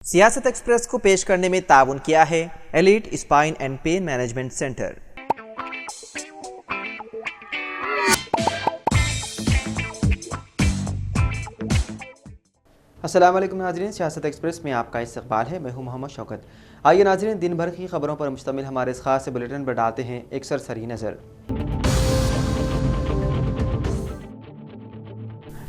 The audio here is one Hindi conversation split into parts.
सियासत एक्सप्रेस को पेश करने में ताउन किया है elite spine and pain management centre. अस्सलाम वालेकुम नाज़रीन, सियासत एक्सप्रेस में आपका इस्तकबाल है। मैं हूं मोहम्मद शौकत। आइए नाज़रीन, दिन भर की खबरों पर मुश्तमिल हमारे इस खास बुलेटिन पर डालते हैं एक सरसरी नज़र।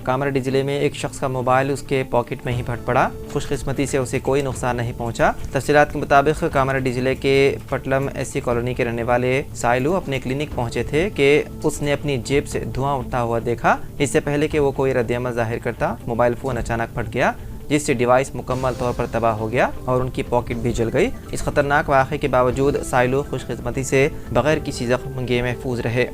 कामारेड्डी जिले में एक शख्स का मोबाइल उसके पॉकेट में ही फट पड़ा। खुशकिस्मती से उसे कोई नुकसान नहीं पहुंचा। तफसीलात के मुताबिक कामारेड्डी जिले के पटलम एससी कॉलोनी के रहने वाले साइलू अपने क्लिनिक पहुंचे थे कि उसने अपनी जेब से धुआं उठता हुआ देखा। इससे पहले कि वो कोई रद्द-ए-अमल जाहिर करता, मोबाइल फ़ोन अचानक फट गया, जिससे डिवाइस मुकम्मल तौर पर तबाह हो गया और उनकी पॉकेट भी जल गई। इस खतरनाक वाक़े के बावजूद साइलू खुशकिस्मती से बगैर किसी ज़ख्म के महफूज रहे।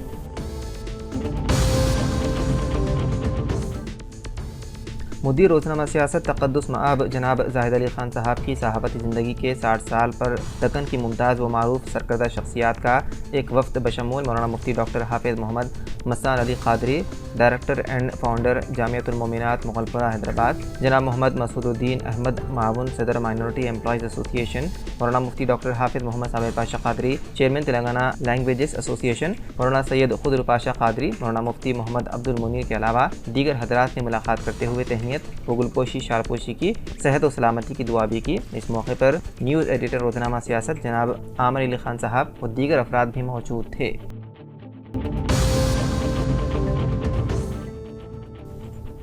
मुदीर रोज़नामा सियासत तक़द्दुस मआब जनाब ज़ाहिद अली ख़ान साहब की सहाफ़ती ज़िंदगी के 60 साल पर दक्कन की मुमताज़ व मारूफ सरकर्दा शख्सियात का एक वफ़द बशमूल मौलाना मुफ्ती डॉक्टर हाफिज़ Mohammed Mastan Ali Qadri, director and founder Jamiatul Mominat Mughalpura Hyderabad, जनाब मोहम्मद मसूदुद्दीन अहमद माउन सदर माइनॉरिटी एम्प्लॉयज़ एसोसिएशन, मौलाना मुफ्ती डॉक्टर हाफिज़ Mohammed Sabir Pasha Qadri, chairman Telangana languages association, Maulana Syed खुदर Pasha Qadri, मौलाना मुफ्ती मोहम्मद अब्दुल मुनीर के अलावा दीगर हज़रात ने मुलाकात करते हुए तहनीत व गुलपोशी शारपोशी की, सेहत व सलामती की दुआ भी की। इस मौके पर न्यूज़ एडिटर रोज़नामा सियासत जनाब आमिर अली ख़ान साहब व दीगर अफराद भी मौजूद थे।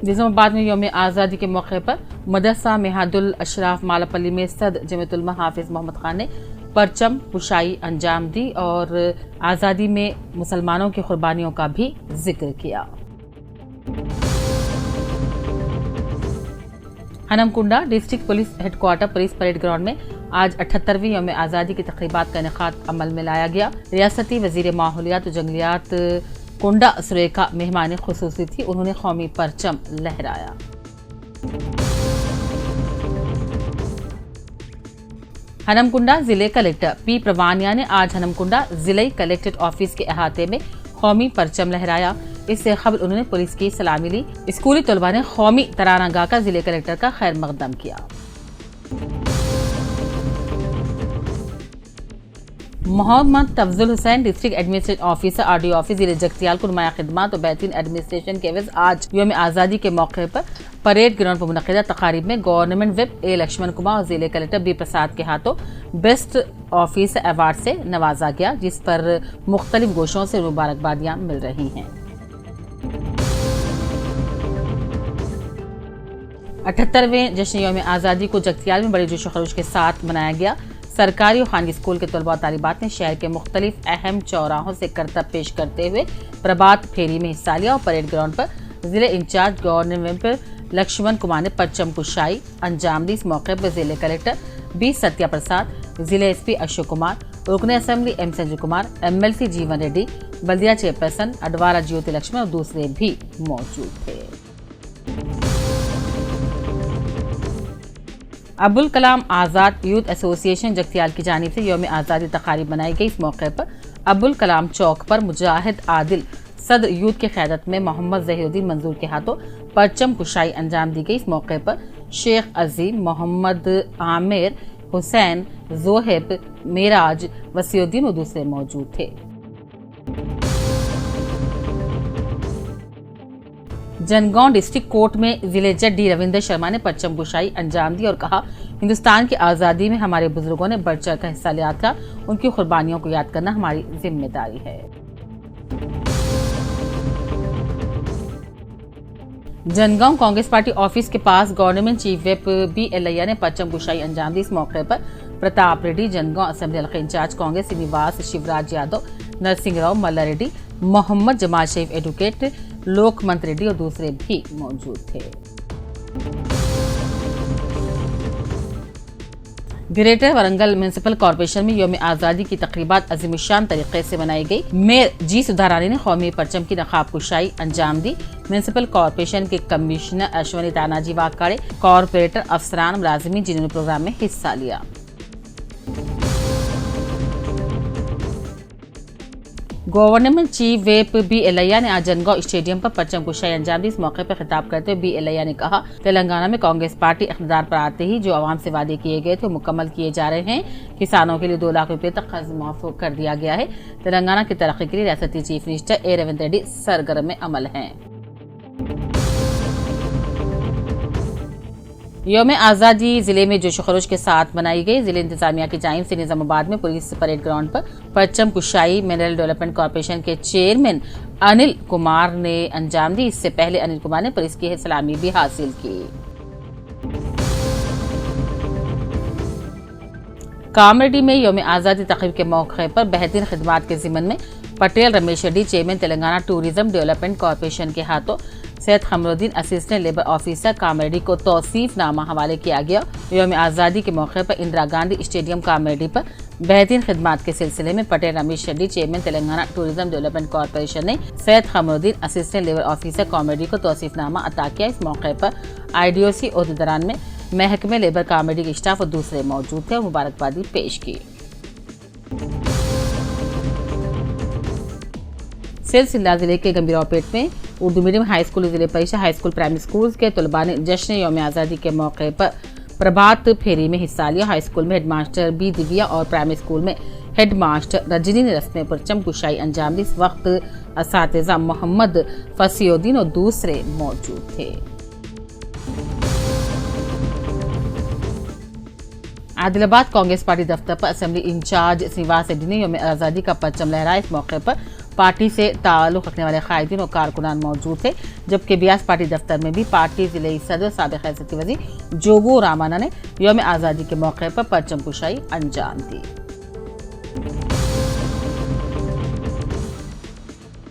निज़ामाबाद में यौम आज़ादी के मौके पर मदरसा मेहादुल अशराफ मालापल्ली में सद जमीयतुल उलमा हाफिज़ मोहम्मद खान ने परचम पुशाई अंजाम दी और आज़ादी में मुसलमानों की कुर्बानियों का भी जिक्र किया। Hanamkonda district police headquarter police parade ground में आज 78वीं यौम आज़ादी की तक़रीबात का इनेकाद अमल में लाया गया। रियासती वज़ीर माहौलियात व जंगलियात कुंडा सुरेखा मेहमान खुसूसी थी। उन्होंने कौमी परचम लहराया। हनमकुंडा जिले कलेक्टर पी प्रवानिया ने आज हनमकुंडा जिले कलेक्ट्रेट ऑफिस के अहाते में कौमी परचम लहराया। इससे खबर उन्होंने पुलिस की सलामी ली। स्कूली तलबा ने कौमी तराना गाकर जिले कलेक्टर का खैर मकदम किया। Mohammed Tafazzul Hussain district administrative officer RDO office जिले जगतियाल को नुमाया खिदमत और बेहतरीन एडमिनिस्ट्रेशन के एवज आज यौम आज़ादी के मौके पर परेड ग्राउंड पर मुनक़िदा तकारीब में गवर्नमेंट विप ए लक्ष्मण कुमार और जिले कलेक्टर बी प्रसाद के हाथों बेस्ट ऑफिसर अवार्ड से नवाजा गया, जिस पर मुख्तलिफ गोशों से मुबारकबादियाँ मिल रही हैं। 78वें जश्न यौम आज़ादी को जगतियाल में बड़े जोश खरोश के साथ मनाया गया। सरकारी और खानगी स्कूल के तलबा तालिबात ने शहर के मुख्तलिफ अहम चौराहों से करतब पेश करते हुए प्रभात फेरी में हिस्सा लिया और परेड ग्राउंड पर जिले इंचार्ज गवर्नमेंट लक्ष्मण कुमार ने परचम पुशाई अंजाम दी। इस मौके पर जिले कलेक्टर बी सत्या प्रसाद, जिले एसपी अशोक कुमार, रुकने assembly M Sanjay Kumar, MLC Jeevan Reddy, बल्दिया चेयरपर्सन अडवारा ज्योति लक्ष्मण और दूसरे भी मौजूद थे। अब्दुल कलाम आज़ाद यूथ एसोसिएशन जगतियाल की जानिब से यौम आज़ादी तकारीब बनाई गई। इस मौके पर अब्दुल कलाम चौक पर मुजाहिद आदिल सदर यूथ की क़यादत में मोहम्मद ज़हीरुद्दीन मंजूर के हाथों परचम कुशाई अंजाम दी गई। इस मौके पर शेख अजीम, मोहम्मद आमिर, हुसैन, जोहेब, मेराज, वसीउद्दीन और दूसरे मौजूद थे। जनगांव डिस्ट्रिक्ट कोर्ट में जिले जज डी रविंद्र शर्मा ने परचम कुशाई अंजाम दी और कहा, हिंदुस्तान की आज़ादी में हमारे बुजुर्गों ने बढ़ चढ़ कर हिस्सा लिया था। उनकी कुर्बानियों को याद करना हमारी जिम्मेदारी है। जनगांव कांग्रेस पार्टी ऑफिस के पास गवर्नमेंट चीफ विप बी एलैया ने परचम कुशाई अंजाम दी। इस मौके पर प्रताप रेड्डी, जनगांव असेंबली हल्का इंचार्ज कांग्रेस श्रीनिवास, शिवराज यादव, नरसिंह राव, मल्ला रेड्डी, मोहम्मद जमाल शरीफ एडवोकेट, लोकमंत रेड्डी और दूसरे भी मौजूद थे। ग्रेटर वरंगल म्युनिसिपल कॉर्पोरेशन में यौम आज़ादी की तकरीबात अजीमुशान तरीके से मनाई गई। मेयर जी सुधारानी ने कौमी परचम की नकाब कुशाई अंजाम दी। म्युनिसिपल कॉर्पोरेशन के कमिश्नर अश्वनी तानाजी वाकाड़े, कॉर्पोरेटर, अफसरान, मुलाजिमीन जिन्होंने प्रोग्राम में हिस्सा लिया। गवर्नमेंट चीफ व्हिप बी एलैया ने आज जनगांव स्टेडियम पर परचम कुशाई अंजाम दी। इस मौके पर खिताब करते हुए बी एलैया ने कहा, तेलंगाना में कांग्रेस पार्टी इख्तियार पर आते ही जो आवाम से वादे किए गए थे वो मुकम्मल किए जा रहे हैं। किसानों के लिए 2 लाख रुपए तक कर्ज माफ कर दिया गया है। तेलंगाना की तरक्की के लिए रियासती chief minister A Revanth Reddy सरगर्म अमल हैं। यौम आज़ादी जिले में जोश खरोश के साथ मनाई गई। जिले इंतजामिया की जानिब से निजामाबाद में पुलिस परेड ग्राउंड पर परचम कुशाई मिनरल डेवलपमेंट कॉर्पोरेशन के चेयरमैन अनिल कुमार ने अंजाम दी। इससे पहले अनिल कुमार ने पुलिस की सलामी भी हासिल की। कामरेड्डी में यौम आज़ादी तकरीब के मौके पर बेहतरीन खिदमात के ज़िम्मन में Patel Ramesh Reddy chairman Telangana tourism development corporation के हाथों Syed Khamaruddin assistant labour officer Kamareddy को तौसीफनामा हवाले किया गया। यौम आज़ादी के मौके पर इंदिरा गांधी स्टेडियम कामरेड्डी पर बेहतरीन खिदमात के सिलसिले में Patel Ramesh Reddy chairman Telangana tourism development corporation ने Syed Khamaruddin assistant labour officer Kamareddy को तौसीफनामा अता किया। इस मौके पर IDOC ओहदेदारान में महकमे लेबर कामरेड्डी के स्टाफ और दूसरे मौजूद थे और मुबारकबादी पेश की। सिलसिला जिले के गंभीरापेट में उर्दू मीडियम हाई स्कूल, जिले परिषद हाई स्कूल, प्राइमरी स्कूल के तलबा ने जश्न यौम आज़ादी के मौके पर प्रभात फेरी में हिस्सा लिया। हाई स्कूल में हेडमास्टर बी दिव्या और प्राइमरी स्कूल में हेडमास्टर रजनी ने रस्म परचम कुशाई अंजाम दी। इस वक्त असातिज़ा मोहम्मद फसीउद्दीन और दूसरे मौजूद थे। आदिलाबाद कांग्रेस पार्टी दफ्तर पर असेंबली इंचार्ज श्रीनिवास रेड्डी ने यौम आज़ादी का परचम लहराया। इस मौके पर पार्टी से ताल्लुक रखने वाले कायदीन और कारकुनान मौजूद थे, जबकि ब्यास पार्टी दफ्तर में भी पार्टी जिले सदर साबिक़ रियासती वज़ीर जोगो रामाना ने यौम आज़ादी के मौके पर परचम कुशाई अंजाम दी।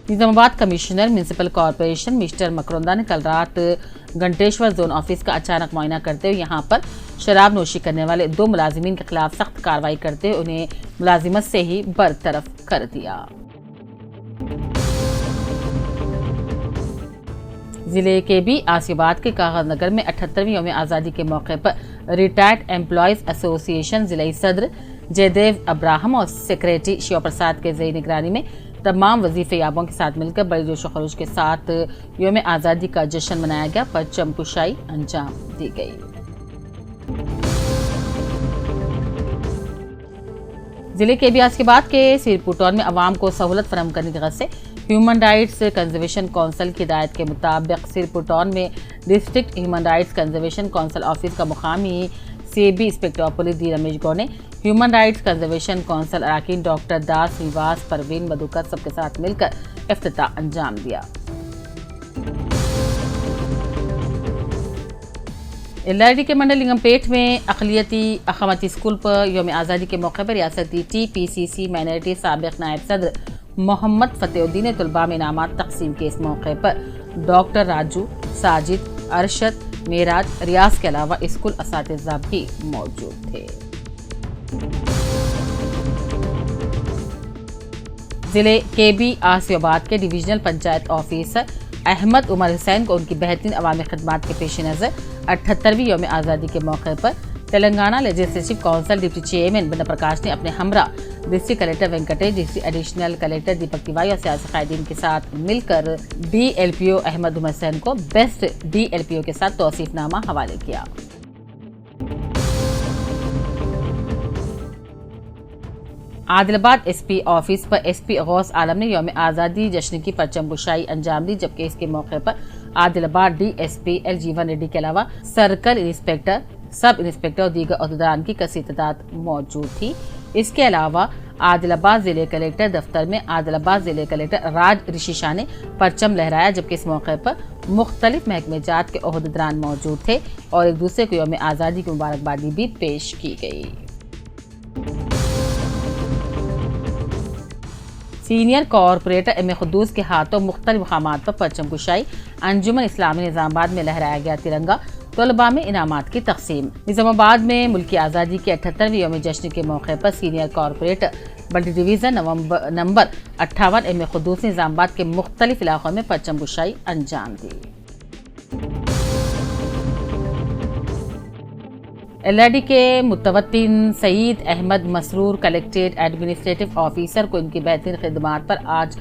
Nizamabad commissioner municipal corporation mister Makaranda ने कल रात घंटेश्वर जोन ऑफिस का अचानक मुआयना करते हुए यहां पर शराब नोशी करने वाले 2 मुलाजिमीन के खिलाफ सख्त कार्रवाई करते हुए उन्हें मुलाजिमत से ही बरतरफ कर दिया। जिले के भी आसिफाबाद के कागज नगर में 78वीं यौम आज़ादी के मौके पर रिटायर्ड एम्प्लॉयज एसोसिएशन जिले सदर जयदेव अब्राहम और सेक्रेटरी शिव प्रसाद के ज़ेर निगरानी में तमाम वजीफे याबों के साथ मिलकर बड़े जोश खरोश के साथ यौम आज़ादी का जश्न मनाया गया। परचम कुशाई अंजाम दी गई। जिले के बियास के बाद के सिरपुटौन में अवाम को सहूलत फराहम करने की गरज से ह्यूमन राइट्स कंजर्वेशन काउंसिल की हिदायत के मुताबिक सिरपुटौन में district human rights conservation council office का मुकामी CB inspector police D Ramesh Goud ने ह्यूमन राइट्स कंजर्वेशन काउंसिल अरकान डॉक्टर दास, निवास, परवीन, मधुकर सबके साथ मिलकर इफ्तिताह अंजाम दिया। LRD के मंडल लिंगमपेट में अक़लियती अख़वाती स्कूल पर यौम आज़ादी के मौके पर रियासती TPCC माइनॉरिटी साबिक़ नायब सदर मोहम्मद फतेहुद्दीन ने तलबा में इनामात तकसीम के इस मौके पर डॉक्टर राजू, साजिद, अरशद, मेराज, रियाज के अलावा स्कूल असातिज़ा भी मौजूद थे। जिले के भी आसिफाबाद के डिविजनल पंचायत ऑफिसर अहमद उमर हुसैन को उनकी बेहतरीन अवामी खिदमात के पेश नज़र 78वीं यौम आज़ादी के मौके पर Telangana legislative council deputy chairman Banna Prakash ने अपने हमरा district collector Venkatesh, district additional collector Deepak Tiwari और सियासी कायदीन के साथ मिलकर DLPO अहमद उमर हुसैन को बेस्ट DLPO के साथ तौसीफनामा हवाले किया। आदिलाबाद SP ऑफिस पर SP गौस आलम ने यौम आज़ादी जश्न की परचम कुशाई अंजाम दी, जबकि इसके मौके पर आदिलाबाद DSP LG1 रेड्डी के अलावा सर्कल इंस्पेक्टर, सब इंस्पेक्टर और दीगर ओहदेदारान की कसीर तादाद मौजूद थी। इसके अलावा आदिलाबाद जिले कलेक्टर दफ्तर में आदिलाबाद जिले कलेक्टर राज ऋषि शाह ने परचम लहराया, जबकि इस मौके पर मुख्तलिफ महकमे जात के ओहदेदारान मौजूद थे और एक दूसरे को यौम आज़ादी की मुबारकबादी भी पेश की गई। सीनियर कॉरपोरेटर एम खुद्दूस के हाथों मुख्तलिफ मकामात पर परचम कुशाई, अंजुमन इस्लामी निजामाबाद में लहराया गया तिरंगा, तलबा में इनामात की तकसीम। निजामाबाद में मुल्की आज़ादी के 78वीं यौम जश्न के मौके पर senior corporator multi division number 58 M Khuddus ने निजामाबाद के मुख्तलिफ इलाकों में परचम कुशाई अंजाम दी। LRD के मुतवत्तिन Saeed Ahmed Masroor collected administrative officer को इनकी बेहतरीन खिदमात पर आज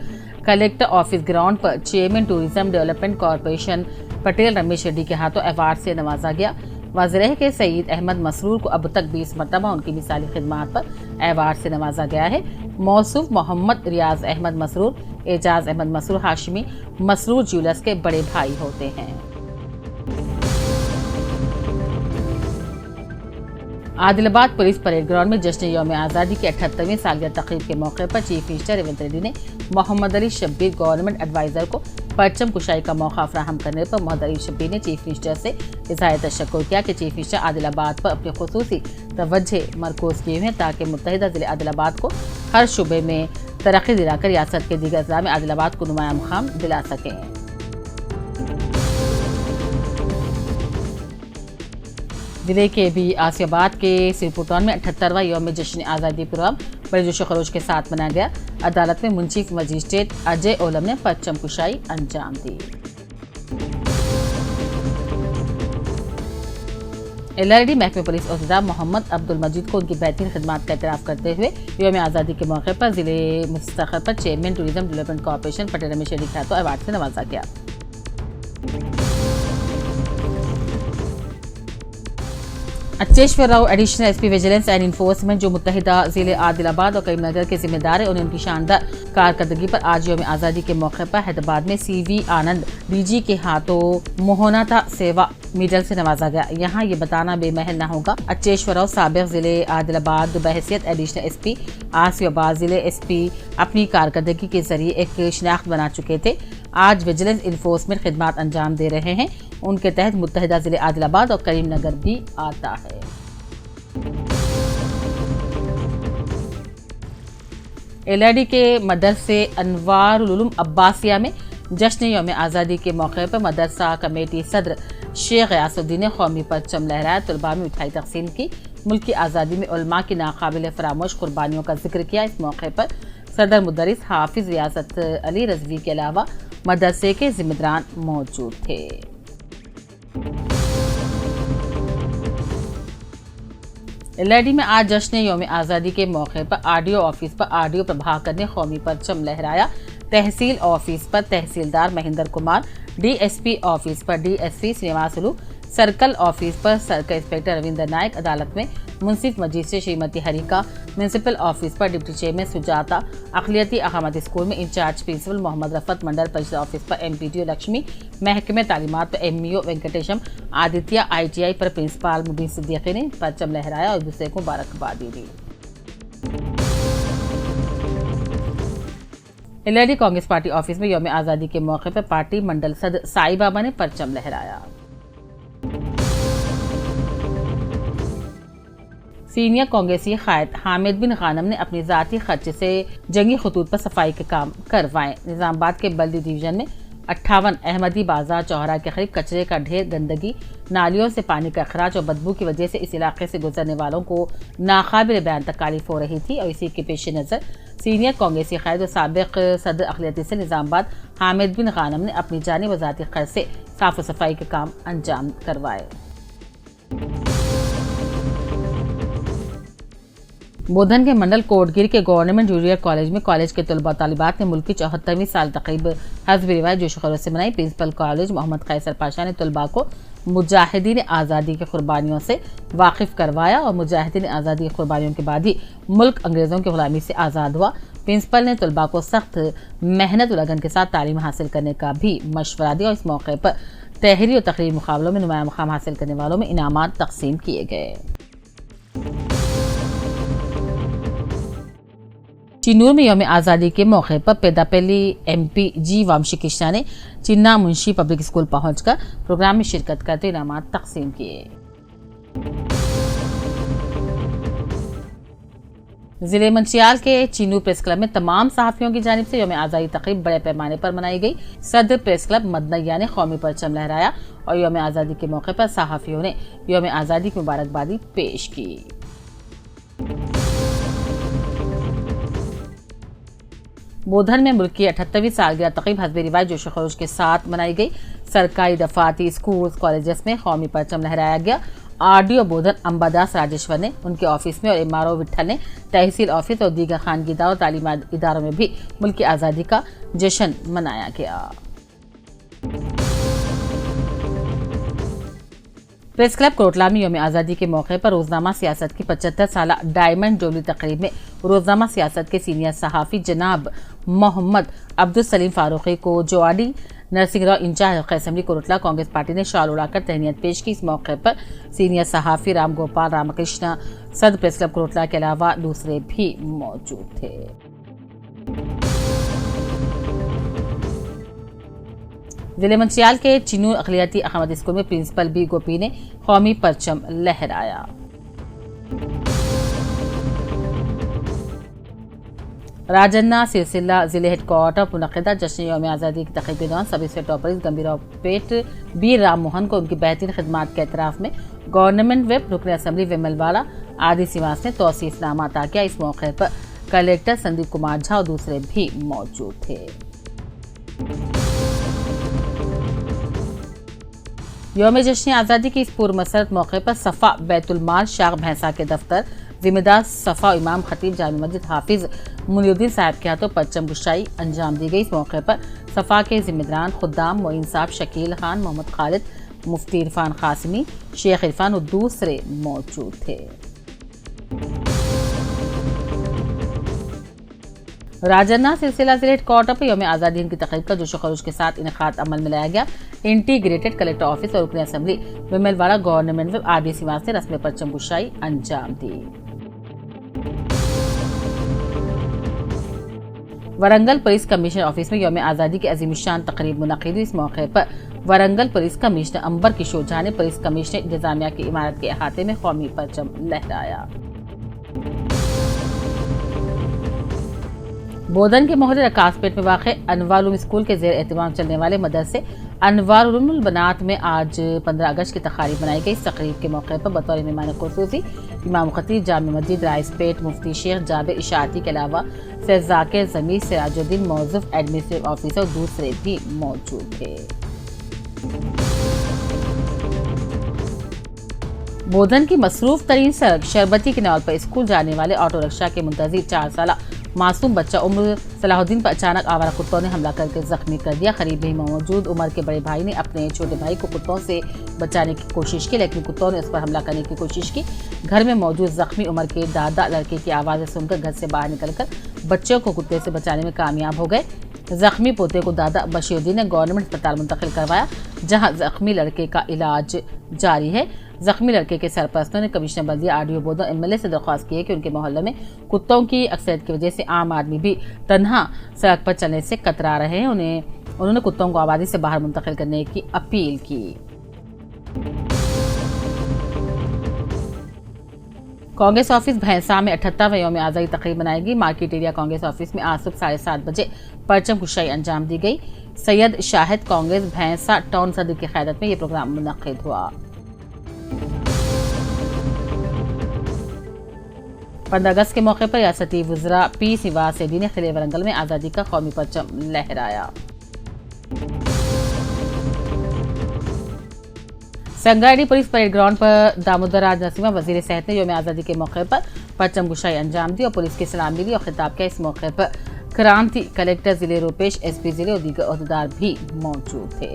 कलेक्टर ऑफिस ग्राउंड पर chairman tourism development corporation Patel Ramesh Reddy के हाथों अवार्ड से नवाजा गया। वाज़ेह है कि सईद अहमद मसरूर को अब तक 20 मरतबा उनकी मिसाली खिदमात पर अवार्ड से नवाजा गया है। मौसूफ मोहम्मद रियाज अहमद मसरूर, एजाज अहमद मसरूर हाशिमी मसरूर ज्वेलर्स के बड़े भाई होते हैं। आदिलाबाद पुलिस परेड ग्राउंड में जश्न यौम आज़ादी की 78वीं सालगिरह तकरीब के मौके पर चीफ मिनिस्टर रेवंत रेड्डी ने मोहम्मद अली शब्बीर गवर्नमेंट एडवाइजर को परचम कुशाई का मौका फराहम करने पर मोहम्मद अली शब्बीर ने चीफ मिनिस्टर से इज़हार तशक्कुर किया कि चीफ मिनिस्टर आदिलाबाद पर अपनी खुसूसी तवज्जो मरकूज किए हुए हैं ताकि मुत्तहिदा ज़िले आदिलाबाद को हर शुबे में तरक्की दिलाकर रियासत के दीगर अज़ला में आदिलाबाद को नुमाया मुकाम दिला सकें। जिले के भी आसियाबाद के सिरपुर टाउन में 78वां यौम जश्न आज़ादी प्रोग्राम बड़े जोश खरोश के साथ मनाया गया। अदालत में मुंसिफ मजिस्ट्रेट अजय ओलम ने परचम कुशाई अंजाम दी। LRD महकमे पुलिस औहदेदार मोहम्मद अब्दुल मजीद को उनकी बेहतरीन खिदमात का एतराफ़ करते हुए यौम आज़ादी के मौके पर जिले मुस्तखर पर chairman tourism development corporation Patel Ramesh Reddy के हाथों अवार्ड से नवाजा गया। Acheshwar Rao additional SP vigilance and enforcement जो मुत्तहिदा जिले आदिलाबाद और करीमनगर के जिम्मेदार है, उन्हें उनकी शानदार कारकर्दगी पर आज यौम आज़ादी के मौके पर हैदराबाद में CV आनंद DG के हाथों मोहनाता सेवा मेडल से नवाजा गया। यहाँ ये बताना बेमहल न होगा अचेश्वर राव साबिक जिले आदिलाबाद बहैसियत एडिशनल SP आसियाबाद जिले SP अपनी कारकर्दगी के जरिए एक शिनाख्त बना चुके थे। आज विजिलेंस इन्फोर्समेंट खिदमात अंजाम दे रहे हैं। उनके तहत मुत्तहिदा जिले आदिलाबाद और करीमनगर भी आता है। LRD के मदरसे अनवारुल उलूम अब्बासिया में जश्न यौम आज़ादी के मौके पर मदरसा कमेटी सदर शेख गयासुद्दीन ने कौमी परचम लहराया, तलबा में मिठाई तकसीम की, मुल्क की आज़ादी में उलमा की नाकाबिल फरामोश कुर्बानियों का जिक्र किया। इस मौके पर सदर मुदरिस हाफिज रियासत अली रजवी के अलावा मदरसे के जिम्मेदारान मौजूद थे। LRD में आज जश्न यौम आज़ादी के मौके पर RDO ऑफिस पर RDO प्रभाकर ने कौमी परचम लहराया। तहसील ऑफिस पर तहसीलदार महेंद्र कुमार, DSP ऑफिस पर DSP श्रीनिवासुलू, सर्कल ऑफिस पर सर्कल इंस्पेक्टर रविंद्र नायक, अदालत में मुंसिफ magistrate Shrimati Harika, municipal office पर डिप्टी चेयरमैन सुजाता, अक़लियती अहमद स्कूल में incharge principal Mohammed Rafat, Mandal Parishad office पर MPDO लक्ष्मी, महकमे तालीमात पर MEO वेंकटेशम, आदित्य ITI पर प्रिंसिपल मुबीन सिद्दीकी ने परचम लहराया और दूसरे को मुबारकबादी दी। LRD कांग्रेस पार्टी ऑफिस में यौम आज़ादी के मौके पर पार्टी मंडल सदर साई बाबा ने परचम लहराया। सीनियर कांग्रेसी कायद हामिद बिन खानम ने अपनी ज़ाती खर्चे से जंगी खतूत पर सफाई के काम करवाए। निज़ामाबाद के बल्दी डिवीजन में 58 अहमदी बाजार चौराहा के करीब कचरे का ढेर, गंदगी, नालियों से पानी का अखराज और बदबू की वजह से इस इलाके से गुजरने वालों को नाकाबिल बयान तकलीफ हो रही थी और इसी के पेश नज़र सीनियर कांग्रेसी कायद और साबिक सदर अक़लियती से निज़ामाबाद हामिद बिन खानम ने अपनी जानिब व ज़ाती खर्च से साफ सफाई के काम अंजाम करवाए। बोधन के मंडल कोटगिर के गवर्नमेंट जूनियर कॉलेज में कॉलेज के तलबा तालिबात ने मुल्क की 74वीं साल तकरीब हज़्ब रिवायत जोश खरोश से मनाई। प्रिंसिपल कॉलेज मोहम्मद कैसर पाशा ने तलबा को मुजाहिदीन आज़ादी की कुर्बानियों से वाकिफ करवाया और मुजाहिदीन आज़ादी की कुर्बानियों के बाद ही मुल्क अंग्रेज़ों की गुलामी से आज़ाद हुआ। प्रिंसिपल ने तलबा को सख्त मेहनत और लगन के साथ तालीम हासिल करने का भी मशवरा दिया और इस मौके पर तहरीरी और तकरीरी मुकाबलों में नुमाया मुकाम हासिल करने वालों में इनामात तकसीम किए गए। चिन्नूर में यौम आज़ादी के मौके पर पेदापल्ली MP G वामशी कृष्णा ने चिन्ना मुंशी पब्लिक स्कूल पहुंचकर प्रोग्राम में शिरकत करते इनामात तकसीम किए। जिले मंचियाल के चिन्नू प्रेस क्लब में तमाम सहाफ़ियों की जानिब से यौम आज़ादी तकरीब बड़े पैमाने पर मनाई गई। सदर प्रेस क्लब मदनैया ने कौमी परचम लहराया और यौम आज़ादी के मौके पर सहाफ़ियों ने यौम आज़ादी की मुबारकबादी पेश की। बोधन में मुल्क की 78वीं सालगिरह तकरीब हज़्ब रिवायत जोश खरोश के साथ मनाई गई। सरकारी दफाती स्कूल कॉलेजेस में कौमी परचम लहराया गया आरडीओ बोधन अंबादास राजेश्वर ने उनके ऑफिस में और एमआरओ विट्ठल ने तहसील ऑफिस और दीगर खानगीदा और तालीमी इदारों में भी मुल्क की आज़ादी का जश्न मनाया गया। प्रेस क्लब कोटला में यौम आज़ादी के मौके पर रोजनामा सियासत की 75 साल डायमंड जुबली तकरीब में रोजनामा सियासत के सीनियर सहाफ़ी जनाब मोहम्मद अब्दुल सलीम फारूकी को जोआडी Narasimha Rao incharge assembly Kotla Congress party ने शाल उड़ाकर तहनीत पेश की। इस मौके पर सीनियर सहाफ़ी राम गोपाल रामकृष्ण सद प्रेस क्लब कोटला के अलावा दूसरे भी मौजूद थे। जिले मंचियाल के चिनू अक़लियती अहमद स्कूल में प्रिंसिपल बी गोपी ने कौमी परचम लहराया। राजन्ना सिलसिला जिले हेडक्वार्टर मुनक़िदा जश्न यौम आज़ादी की तक़रीब के दौरान सब inspector operator Gambhiraopet B Ram Mohan को उनकी बेहतरीन खिदमात के एतराफ़ में गवर्नमेंट वेब रुकन असम्बली विमलवाला आदि सिवास ने तौसीफ़नामा अता किया। इस मौके पर कलेक्टर संदीप कुमार झा और दूसरे भी मौजूद थे। यौम जश्न आज़ादी की इस पूर्व मसरत मौके पर सफ़ा बैतुल माल शाख भैंसा के दफ्तर जिम्मेदार सफ़ा इमाम खतीब जामी मस्जिद हाफिज मुनीउद्दीन साहब के हाथों परचम गुशाई अंजाम दी गई। इस मौके पर सफ़ा के जिम्मेदारान खुद्दाम मोइन साहब शकील खान मोहम्मद खालिद मुफ्ती इरफान कासिमी शेख इरफान और दूसरे मौजूद थे। राजन्ना सिलसिला जिले हेडक्वार्टर पर यौम आज़ादी की तकरीब का जोश खरोश के साथ इनेकाद अमल में लाया गया। इंटीग्रेटेड कलेक्टर ऑफिस और रुकन असम्बली विमलवाला गवर्नमेंट वेब आदि सिवास ने रस्म परचम गुशाई अंजाम दी। वरंगल पुलिस कमिश्नर ऑफिस में यौम आज़ादी की अजीमशान तकरीब मुनक़िद हुई। इस मौके पर वरंगल पुलिस कमिश्नर अंबर किशोर झा ने पुलिस कमिश्नर इंतजामिया की इमारत के अहाते में कौमी परचम लहराया। बोधन के मोहल्ले रकासपेट में वाक़ अनवार उलूम स्कूल के ज़ेर एहतमाम चलने वाले मदरसे अनवार उलूमुल बनात में आज 15 अगस्त की तक़रीब मनाई गई। इस तक़रीब के मौके पर बतौर मेहमान खुसूसी इमाम खतीब जामी मस्जिद राइसपेट मुफ्ती शेख जाबिर इशाती के अलावा सैयद ज़ाकिर ज़मीर सिराजुद्दीन मौजूद एडमिनिस्ट्रेटिव ऑफिसर और दूसरे भी मौजूद थे। बोधन की मसरूफ तरीन सड़क शरबती के नाल पर स्कूल जाने वाले ऑटो रिक्शा के मुंतज़िर 4 साल मासूम बच्चा उम्र सलाहुद्दीन पर अचानक आवारा कुत्तों ने हमला करके जख्मी कर दिया। करीब ही मौजूद उमर के बड़े भाई ने अपने छोटे भाई को कुत्तों से बचाने की कोशिश की, लेकिन कुत्तों ने उस पर हमला करने की कोशिश की। घर में मौजूद जख्मी उमर के दादा लड़के की आवाज़ें सुनकर घर से बाहर निकलकर बच्चों को कुत्ते से बचाने में कामयाब हो गए। जख्मी पोते को दादा बशीरुद्दीन ने गवर्नमेंट अस्पताल मुंतकिल करवाया, जहां जख्मी लड़के का इलाज जारी है। जख्मी लड़के के सरपरस्तों ने कमिश्नर बल्दिया आरडीओ बोधन एमएलए से दरख्वास्त की है कि उनके मोहल्ले में कुत्तों की अक्सरियत की वजह से आम आदमी भी तन्हा सड़क पर चलने से कतरा रहे हैं। उन्होंने कुत्तों को आबादी से बाहर मुंतकिल करने की अपील की। कांग्रेस ऑफिस भैंसा में 78वें यौम आज़ादी तकरीब मनाएगी। मार्केट एरिया कांग्रेस ऑफिस में आज सुबह 7:30 बजे परचम कुशाई अंजाम दी गई। सैयद शाहिद कांग्रेस भैंसा टाउन सदर की क़यादत में यह प्रोग्राम मुनक़िद हुआ। 15 अगस्त के मौके पर रियासती वज़रा पी सिवास सेडी ने किले वरंगल में आज़ादी का कौमी परचम लहराया। संगारेड्डी पुलिस परेड ग्राउंड पर दामोदर राज नरसिम्हा वजीर सेहत ने यौम आज़ादी के मौके पर परचम गुशाई अंजाम दी और पुलिस की सलामी मिली और खिताब किया। इस मौके पर क्रांति कलेक्टर जिले रूपेश एसपी जिले और दीगर ओहदेदार भी मौजूद थे।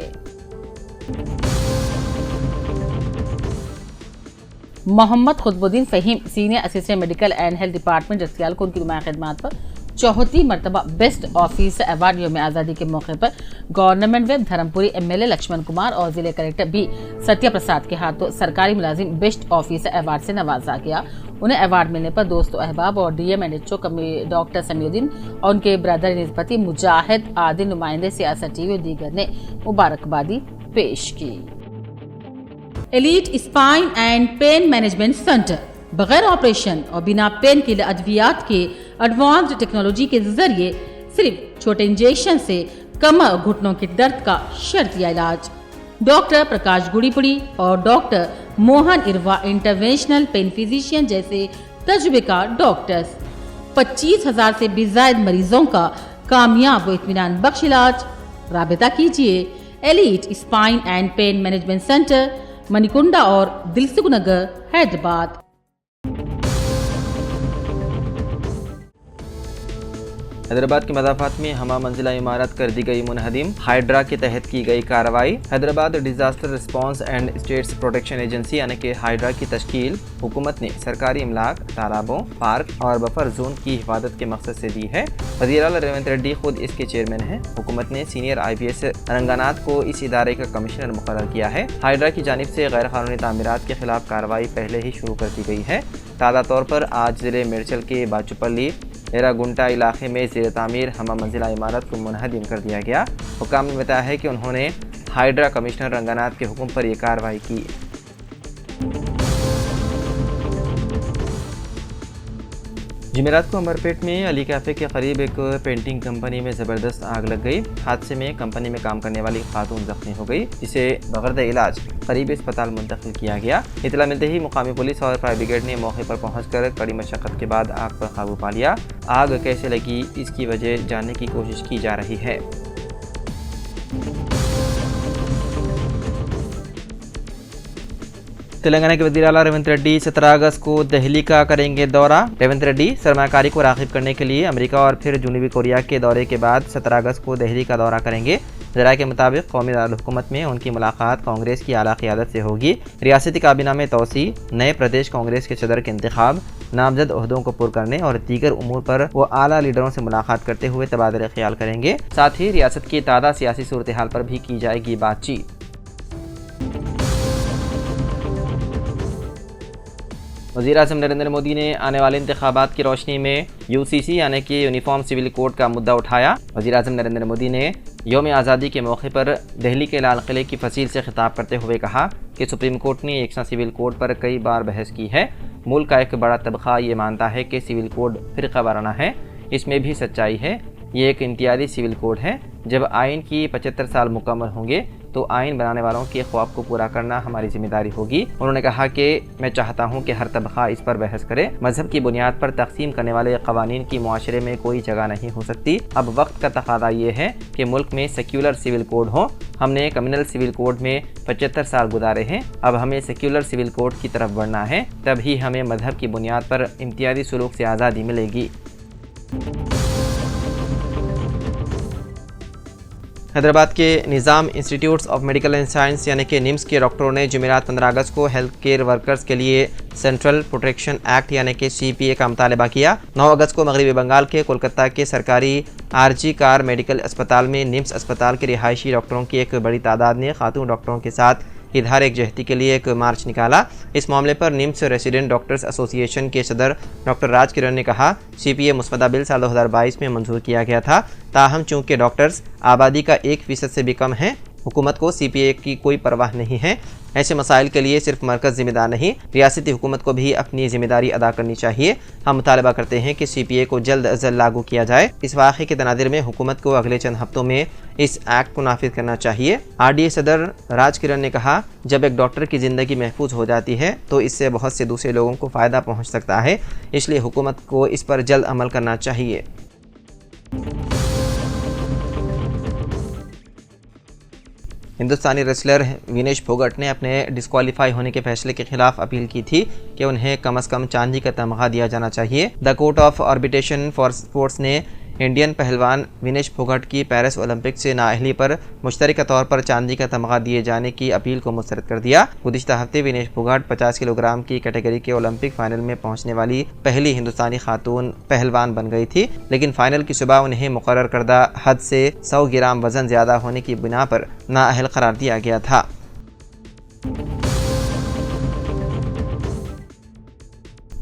Mohammed Khutbuddin Faheem senior assistant medical and health department Jagtial को उनकी नुमाया खिदमात पर 34 मरतबा बेस्ट ऑफिसर अवार्ड यौम आज़ादी के मौके पर government whip Dharmapuri MLA Laxman Kumar और जिले कलेक्टर बी सत्या प्रसाद के हाथों सरकारी मुलाजिम बेस्ट ऑफिसर अवार्ड से नवाजा गया। उन्हें अवार्ड मिलने पर दोस्तों अहबाब और DM and HO doctor Samiuddin और उनके ब्रदर निस्बती मुजाहिद आदिल नुमाइंदे सियासती और दीगर ने मुबारकबादी पेश की। Elite spine and pain management centre बगैर ऑपरेशन और बिना पेन किलर अद्वियात के एडवांस्ड टेक्नोलॉजी के जरिए सिर्फ छोटे इंजेक्शन से कमर और घुटनों के दर्द का शर्तिया इलाज। डॉक्टर प्रकाश गुड़ीपुड़ी और doctor Mohan Irva interventional pain physician जैसे तजुर्बेकार डॉक्टर्स 25,000 से भी ज्यादा मरीजों का कामयाब व इत्मीनान बख्श इलाज। राबिता कीजिए elite spine and pain management centre, Manikunda और दिलसुख नगर, हैदराबाद। हैदराबाद के मदाफात में हमा मंजिला इमारत कर दी गई मुनहदिम, हाइड्रा के तहत की गई कार्रवाई। Hyderabad disaster response and states protection agency यानी कि हाइड्रा की तश्कील हुकूमत ने सरकारी इमलाक, तालाबों, पार्क और बफर जोन की हिफाजत के मकसद से दी है। वज़ीर आला रेवंत रेड्डी खुद इसके चेयरमैन हैं। हुकूमत ने सीनियर IPS रंगानाथ को इस इदारे का कमिश्नर मुकर्रर किया है। हाइड्रा की जानिब से गैर कानूनी तामीरात के खिलाफ कार्रवाई पहले ही शुरू कर दी गई है। ताज़ा तौर पर आज ज़िले मेरचल के बाचुपल्ली एरागुंटा इलाके में ज़ेर तामीर हमा मंजिला इमारत को मुनहदिम कर दिया गया। हुकाम ने बताया है कि उन्होंने हाइड्रा कमिश्नर रंगानाथ के हुक्म पर यह कार्रवाई की। जुमेरात को अमरपेट में अली कैफ़े के करीब एक पेंटिंग कंपनी में ज़बरदस्त आग लग गई। हादसे में कंपनी में काम करने वाली खातून जख्मी हो गई, जिसे बगैर इलाज करीबी अस्पताल मुंतकिल किया गया। इतला मिलते ही मुकामी पुलिस और फायर ब्रिगेड ने मौके पर पहुंचकर कड़ी मशक्क़त के बाद आग पर काबू पा लिया। आग कैसे लगी इसकी वजह जानने की कोशिश की जा रही है। तेलंगाना के वज़ीर आला रेवंत रेड्डी 17 अगस्त को दिल्ली का करेंगे दौरा। रेवंत रेड्डी सरमाकारी को राग़िब करने के लिए अमेरिका और फिर जनूबी कोरिया के दौरे के बाद 17 अगस्त को दिल्ली का दौरा करेंगे। ज़राए के मुताबिक कौमी दारुल-हुकूमत में उनकी मुलाकात कांग्रेस की आला क़ियादत से होगी। रियासती काबीना में तोसी, नए प्रदेश कांग्रेस के सदर के इंतखाब, नामजद ओहदों को पुर करने और दीगर उमूर पर वो आला लीडरों से मुलाकात करते हुए तबादला ख्याल करेंगे। साथ ही रियासत की ताज़ा सियासी सूरत हाल पर भी की जाएगी बातचीत। वज़ीर-ए-आज़म नरेंद्र मोदी ने आने वाले इंतखाबात की रोशनी में UCC यानी कि यूनिफॉर्म सिविल कोड का मुद्दा उठाया। वज़ीर-ए-आज़म नरेंद्र मोदी ने यौम आज़ादी के मौके पर दिल्ली के लाल किले की फसील से खिताब करते हुए कहा कि सुप्रीम कोर्ट ने एक सिविल कोड पर कई बार बहस की है। मुल्क का एक बड़ा तबका ये मानता है कि सिविल कोड फ़िरका वाराना है। इसमें भी सच्चाई है। ये एक इम्तियाज़ी सिविल कोड है। जब आइन की 75 साल मुकम्मल होंगे तो आइन बनाने वालों के ख्वाब को पूरा करना हमारी जिम्मेदारी होगी। उन्होंने कहा कि मैं चाहता हूं कि हर तबका इस पर बहस करे। मजहब की बुनियाद पर तकसीम करने वाले कवानीन की मुआशरे में कोई जगह नहीं हो सकती। अब वक्त का तकादा ये है कि मुल्क में सेक्युलर सिविल कोड हो। हमने कम्युनल सिविल कोड में 75 साल गुजारे हैं। अब हमें सेक्युलर सिविल कोड की तरफ बढ़ना है, तभी हमें मजहब की बुनियाद पर इम्तियाजी सलूक से आज़ादी मिलेगी। हैदराबाद के Nizam institutes of medical and science यानी कि NIMS के डॉक्टरों ने जुमेरात 15 अगस्त को हेल्थ केयर वर्कर्स के लिए सेंट्रल प्रोटेक्शन एक्ट यानी कि CPA का मुतालबा किया। 9 अगस्त को मगरबी बंगाल के कोलकाता के सरकारी RG कार मेडिकल अस्पताल में NIMS अस्पताल के रिहायशी डॉक्टरों की एक बड़ी तादाद ने खातून डॉक्टरों के साथ इजहार एकजहती के लिए एक मार्च निकाला। इस मामले पर NIMS रेसिडेंट डॉक्टर्स एसोसिएशन के सदर डॉक्टर राज किरण ने कहा, CPA मुस्वदा बिल साल 2022 में मंजूर किया गया था। ताहम चूँकि डॉक्टर्स आबादी का 1% से भी कम है, हुकूमत को CPA की कोई परवाह नहीं है। ऐसे मसाइल के लिए सिर्फ मरकज़ ज़िम्मेदार नहीं, रियासती हुकूमत को भी अपनी ज़िम्मेदारी अदा करनी चाहिए। हम मुतालबा करते हैं कि CPA को जल्द अज जल्द लागू किया जाए। इस वाक़े के तनादिर में हुकूमत को अगले चंद हफ्तों में इस एक्ट को नाफिज करना चाहिए। RDA सदर राज किरण ने कहा, जब एक डॉक्टर की ज़िंदगी महफूज हो जाती है तो इससे बहुत से दूसरे लोगों को फ़ायदा पहुँच सकता है, इसलिए हुकूमत को इस पर जल्द अमल करना चाहिए। हिंदुस्तानी रेसलर विनेश फोगट ने अपने डिस्क्वालीफाई होने के फैसले के खिलाफ अपील की थी कि उन्हें कम से कम चांदी का तमगा दिया जाना चाहिए। The court of arbitration for sports ने इंडियन पहलवान विनेश फोगट की पेरिस ओलंपिक से नाअहली पर मुश्तरका तौर पर चांदी का तमगा दिए जाने की अपील को मुस्तरद कर दिया। गुज़िश्ता हफ्ते विनेश फोगट 50 किलोग्राम की कैटेगरी के ओलंपिक फाइनल में पहुंचने वाली पहली हिंदुस्तानी खातून पहलवान बन गई थी, लेकिन फाइनल की सुबह उन्हें मुकर्रर करदा हद से 100 ग्राम वजन ज़्यादा होने की बिना पर नाअहल करार दिया गया था।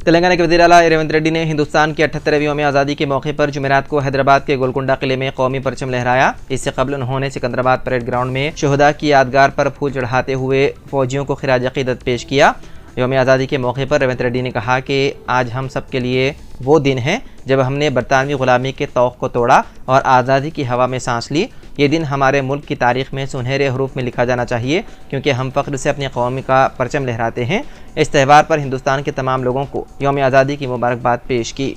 तेलंगाना के वज़ीर आला रेवंत रेड्डी ने हिंदुस्तान की 78वीं यौम आज़ादी के मौके पर जुमेरात को हैदराबाद के गोलकुंडा किले में कौमी परचम लहराया। इससे कबल उन्होंने सिकंदराबाद परेड ग्राउंड में शहदा की यादगार पर फूल चढ़ाते हुए फौजियों को खिराज अक़ीदत पेश किया। यौम आज़ादी के मौके पर रेवंत रेड्डी ने कहा कि आज हम सब के लिए वो दिन है जब हमने बरतानवी ग़ुलामी के तौक़ को तोड़ा और आज़ादी की हवा में सांस ली। ये दिन हमारे मुल्क की तारीख़ में सुनहरे हरूफ में लिखा जाना चाहिए, क्योंकि हम फ़ख्र से अपनी कौम का परचम लहराते हैं। इस त्यौहार पर हिंदुस्तान के तमाम लोगों को यौम आज़ादी की मुबारकबाद पेश की।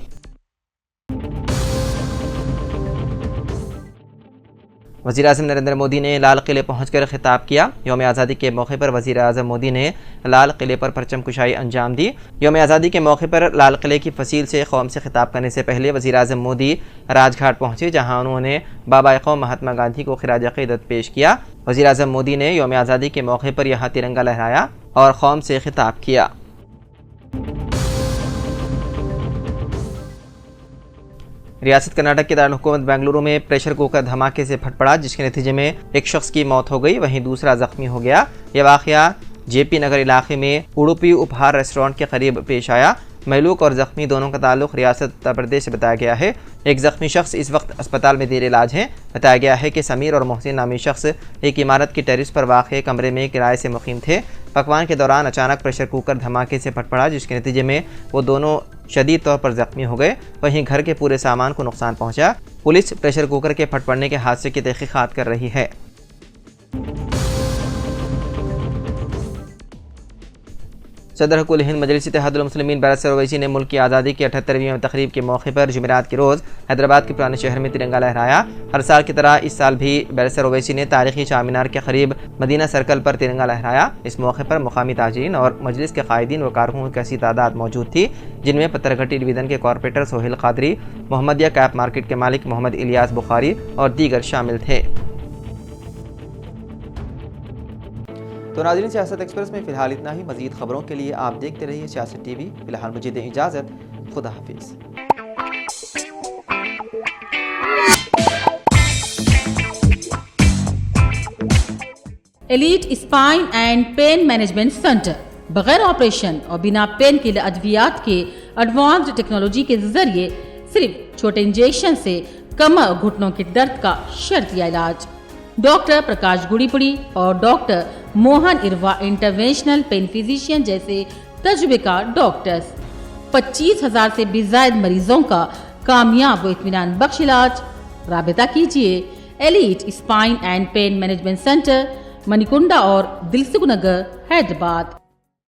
वज़ीर-ए-आज़म नरेंद्र मोदी ने लाल किले पहुंचकर खिताब किया। यौम आज़ादी के मौके पर वज़ीर-ए-आज़म मोदी ने लाल किले पर परचम कुशाई अंजाम दी। यौम आज़ादी के मौके पर लाल किले की फसील से कौम से खिताब करने से पहले वज़ीर-ए-आज़म मोदी राजघाट पहुंचे, जहां उन्होंने बाबा कौम महात्मा गांधी को खिराज अक़ीदत पेश किया। वज़ीर-ए-आज़म मोदी ने यौम आज़ादी के मौके पर यहाँ तिरंगा लहराया और कौम से खिताब किया। रियासत कर्नाटक के दारुल बेंगलुरु में प्रेशर कुकर धमाके से फट पड़ा, जिसके नतीजे में एक शख्स की मौत हो गई, वहीं दूसरा जख्मी हो गया। यह वाक़या जेपी नगर इलाके में उडुपी उपहार रेस्टोरेंट के करीब पेश आया। महलूक और जख्मी दोनों का ताल्लुक रियासत उत्तर प्रदेश से बताया गया है। एक जख्मी शख्स इस वक्त अस्पताल में देर इलाज है। बताया गया है कि समीर और मोहसिन नामी शख्स एक इमारत की टेरिस पर वाक़ कमरे में किराए से मुकीम थे। पकवान के दौरान अचानक प्रेशर कुकर धमाके से फट पड़ा, जिसके नतीजे में वो दोनों शदीद तौर पर जख्मी हो गए। वहीं घर के पूरे सामान को नुकसान पहुंचा। पुलिस प्रेशर कुकर के फट पड़ने के हादसे की तहकीकात कर रही है। सदर हुकूमत हिंद मजलिस इत्तेहादुल मुस्लिमीन बैरिस्टर ओवैसी ने मुल्क की आज़ादी की 78वीं तकरीब के मौके पर जुमेरात के रोज़ हैदराबाद के पुराने शहर में तिरंगा लहराया। हर साल की तरह इस साल भी बैरिस्टर ओवैसी ने तारीखी शाह मीनार के करीब मदीना सर्कल पर तिरंगा लहराया। इस मौके पर मुकामी ताजिरीन और मजलिस के कायदीन व कारकुनों की ऐसी तादाद मौजूद थी, जिनमें पत्थरघट्टी डिवीज़न के corporator Sohail Qadri, Mohammadia cap market के मालिक मोहम्मद इलियास बुखारी और दीगर शामिल थे। तो नाज़रीन, सियासत एक्सप्रेस में फ़िलहाल इतना ही। मज़ीद खबरों के लिए आप देखते रहिए सियासत टीवी। फ़िलहाल मुझे दें इजाज़त। खुदा हाफिज़। Elite spine and pain management centre बगैर ऑपरेशन और बिना पेन किलर अद्वियात के एडवांस्ड टेक्नोलॉजी के जरिए सिर्फ छोटे इंजेक्शन से कमर और घुटनों के दर्द का शर्तिया इलाज। डॉक्टर प्रकाश गुड़ीपुड़ी और doctor Mohan Irva interventional pain physician जैसे तजुर्बेकार डॉक्टर्स 25,000 से भी ज्यादा मरीजों का कामयाब व इत्मीनान बख्श इलाज। राबिता कीजिए elite spine and pain management centre, Manikunda और दिलसुख नगर, हैदराबाद।